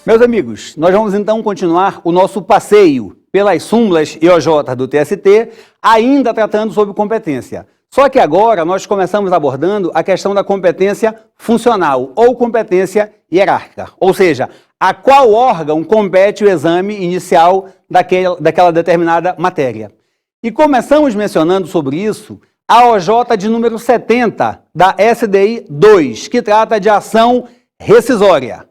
Meus amigos, nós vamos então continuar o nosso passeio pelas súmulas e OJ do TST, ainda tratando sobre competência. Só que agora nós começamos abordando a questão da competência funcional ou competência hierárquica, ou seja, a qual órgão compete o exame inicial daquela determinada matéria. E começamos mencionando sobre isso a OJ de número 70 da SDI 2, que trata de ação rescisória.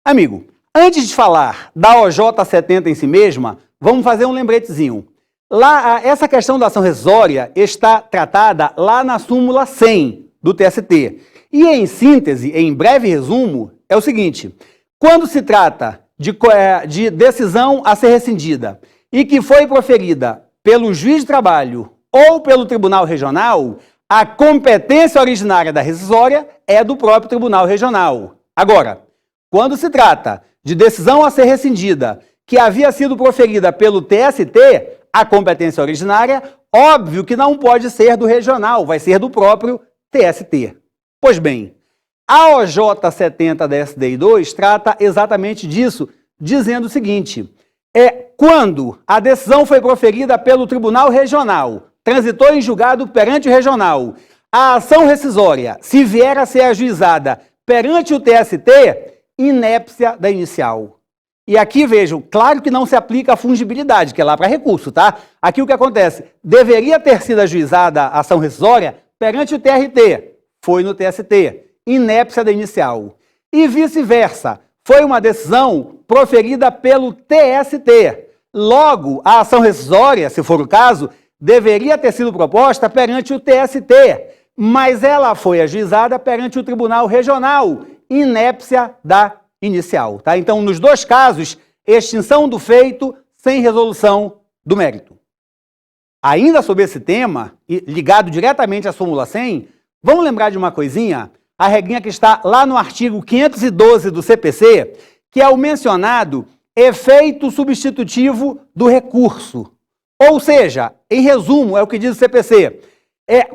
Amigo, antes de falar da OJ 70 em si mesma, vamos fazer um lembretezinho. Lá, essa questão da ação rescisória está tratada lá na súmula 100 do TST. E em síntese, em breve resumo, é o seguinte: quando se trata de decisão a ser rescindida e que foi proferida pelo juiz de trabalho ou pelo tribunal regional, a competência originária da rescisória é do próprio tribunal regional. Agora, quando se trata de decisão a ser rescindida que havia sido proferida pelo TST, a competência originária, óbvio que não pode ser do regional, vai ser do próprio TST. Pois bem, a OJ 70 da SDI 2 trata exatamente disso, dizendo o seguinte: quando a decisão foi proferida pelo Tribunal Regional, transitou em julgado perante o Regional, a ação rescisória, se vier a ser ajuizada perante o TST, inépcia da inicial. E aqui, vejam, claro que não se aplica a fungibilidade, que é lá para recurso, tá? Aqui o que acontece? Deveria ter sido ajuizada a ação rescisória perante o TRT, foi no TST, inépcia da inicial. E vice-versa, foi uma decisão proferida pelo TST. Logo, a ação rescisória, se for o caso, deveria ter sido proposta perante o TST, mas ela foi ajuizada perante o Tribunal Regional, inépcia da inicial. Tá? Então, nos dois casos, extinção do feito sem resolução do mérito. Ainda sobre esse tema, e ligado diretamente à súmula 100, vamos lembrar de uma coisinha? A regrinha que está lá no artigo 512 do CPC, que é o mencionado efeito substitutivo do recurso. Ou seja, em resumo, é o que diz o CPC,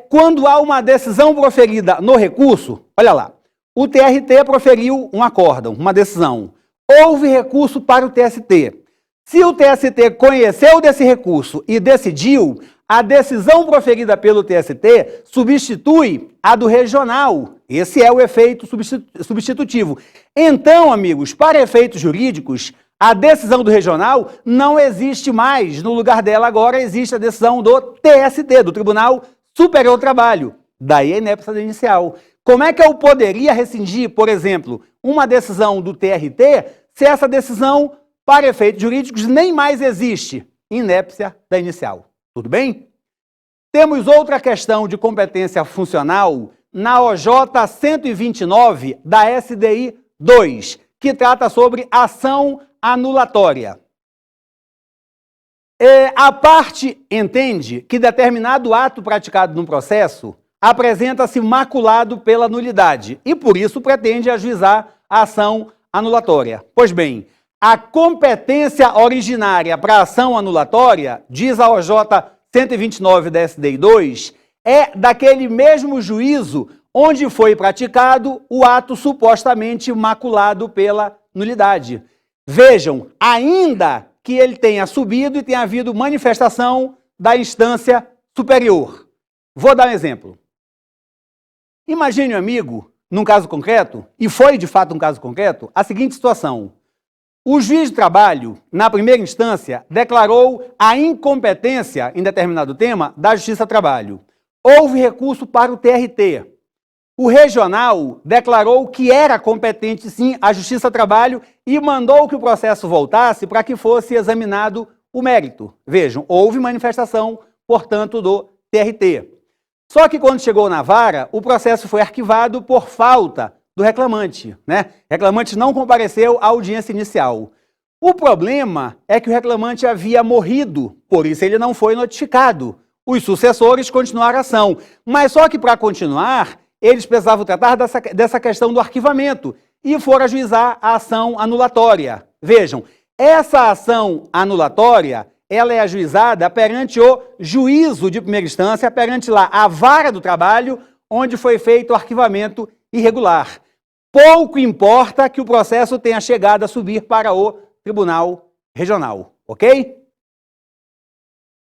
quando há uma decisão proferida no recurso, olha lá, o TRT proferiu um acórdão, uma decisão. Houve recurso para o TST. Se o TST conheceu desse recurso e decidiu, a decisão proferida pelo TST substitui a do regional. Esse é o efeito substitutivo. Então, amigos, para efeitos jurídicos, a decisão do regional não existe mais. No lugar dela agora existe a decisão do TST, do Tribunal Superior do Trabalho. Daí a inépcia inicial. Como é que eu poderia rescindir, por exemplo, uma decisão do TRT se essa decisão, para efeitos jurídicos, nem mais existe? Inépcia da inicial. Tudo bem? Temos outra questão de competência funcional na OJ 129 da SDI 2, que trata sobre ação anulatória. A parte entende que determinado ato praticado no processo apresenta-se maculado pela nulidade e, por isso, pretende ajuizar a ação anulatória. Pois bem, a competência originária para a ação anulatória, diz a OJ 129 da SDI 2, é daquele mesmo juízo onde foi praticado o ato supostamente maculado pela nulidade. Vejam, ainda que ele tenha subido e tenha havido manifestação da instância superior. Vou dar um exemplo. Imagine, amigo, num caso concreto, e foi de fato um caso concreto, a seguinte situação. O juiz de trabalho, na primeira instância, declarou a incompetência, em determinado tema, da Justiça do Trabalho. Houve recurso para o TRT. O regional declarou que era competente, sim, a Justiça do Trabalho e mandou que o processo voltasse para que fosse examinado o mérito. Vejam, houve manifestação, portanto, do TRT. Só que quando chegou na vara, o processo foi arquivado por falta do reclamante, né? O reclamante não compareceu à audiência inicial. O problema é que o reclamante havia morrido, por isso ele não foi notificado. Os sucessores continuaram a ação. Mas só que para continuar, eles precisavam tratar dessa questão do arquivamento e foram ajuizar a ação anulatória. Vejam, essa ação anulatória, ela é ajuizada perante o juízo de primeira instância, perante lá a vara do trabalho, onde foi feito o arquivamento irregular. pouco importa que o processo tenha chegado a subir para o Tribunal Regional, ok?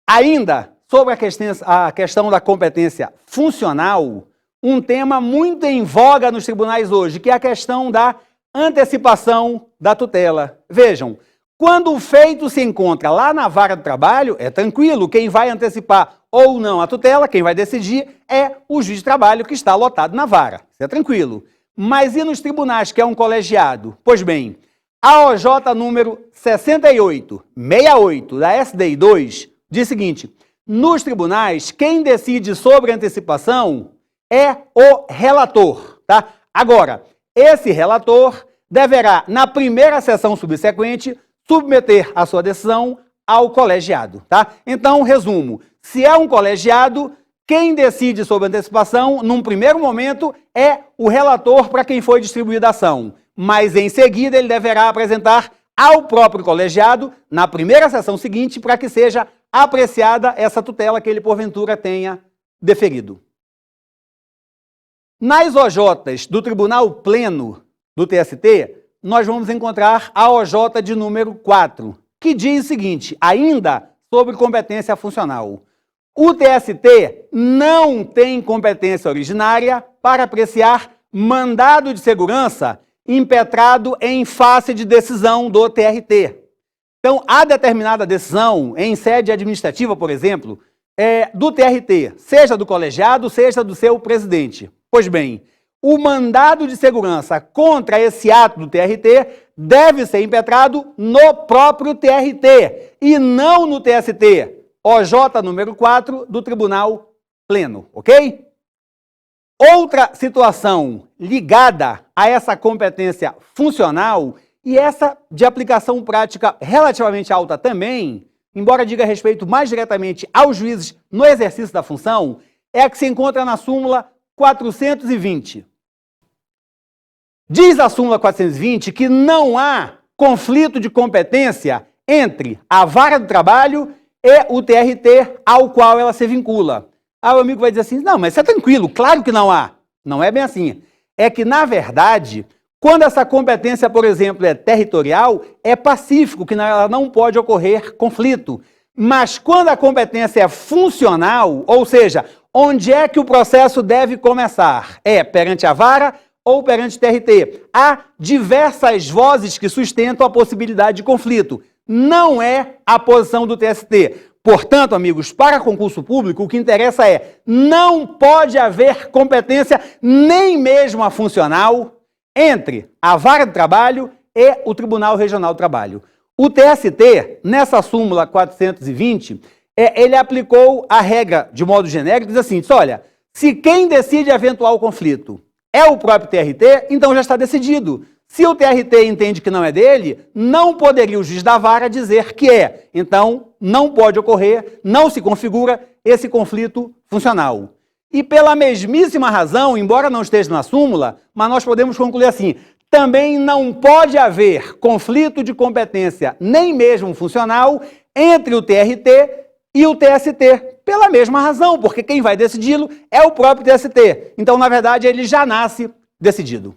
Ainda sobre a questão da competência funcional, um tema muito em voga nos tribunais hoje, que é a questão da antecipação da tutela. Vejam, quando o feito se encontra lá na vara do trabalho, é tranquilo, quem vai antecipar ou não a tutela, quem vai decidir é o juiz de trabalho que está lotado na vara. Isso é tranquilo. Mas e nos tribunais, que é um colegiado? Pois bem, a OJ número 6868 da SDI 2 diz o seguinte: nos tribunais, quem decide sobre antecipação é o relator, tá? Agora, esse relator deverá, na primeira sessão subsequente, submeter a sua decisão ao colegiado, tá? Então, resumo, se é um colegiado, quem decide sobre antecipação, num primeiro momento, é o relator para quem foi distribuída a ação, mas em seguida ele deverá apresentar ao próprio colegiado, na primeira sessão seguinte, para que seja apreciada essa tutela que ele, porventura, tenha deferido. Nas OJs do Tribunal Pleno do TST, nós vamos encontrar a OJ de número 4, que diz o seguinte, ainda sobre competência funcional. O TST não tem competência originária para apreciar mandado de segurança impetrado em face de decisão do TRT. Então, a determinada decisão em sede administrativa, por exemplo, do TRT, seja do colegiado, seja do seu presidente. Pois bem, o mandado de segurança contra esse ato do TRT deve ser impetrado no próprio TRT e não no TST, OJ número 4 do Tribunal Pleno, ok? Outra situação ligada a essa competência funcional, e essa de aplicação prática relativamente alta também, embora diga respeito mais diretamente aos juízes no exercício da função, é a que se encontra na súmula 420. Diz a súmula 420 que não há conflito de competência entre a vara do trabalho e o TRT ao qual ela se vincula. Aí o amigo vai dizer assim, não, mas isso é tranquilo, claro que não há. Não é bem assim. É que, na verdade, quando essa competência, por exemplo, é territorial, é pacífico, que ela não pode ocorrer conflito. Mas quando a competência é funcional, ou seja, onde é que o processo deve começar? É perante a vara ou perante o TRT? Há diversas vozes que sustentam a possibilidade de conflito. Não é a posição do TST. Portanto, amigos, para concurso público, o que interessa é, não pode haver competência, nem mesmo a funcional, entre a vara do trabalho e o Tribunal Regional do Trabalho. O TST, nessa súmula 420, ele aplicou a regra de modo genérico, diz assim, olha, se quem decide eventual conflito é o próprio TRT, então já está decidido. Se o TRT entende que não é dele, não poderia o juiz da vara dizer que é. Então, não pode ocorrer, não se configura esse conflito funcional. E pela mesmíssima razão, embora não esteja na súmula, mas nós podemos concluir assim, também não pode haver conflito de competência, nem mesmo funcional, entre o TRT e o TST, pela mesma razão, porque quem vai decidi-lo é o próprio TST. Então, na verdade, ele já nasce decidido.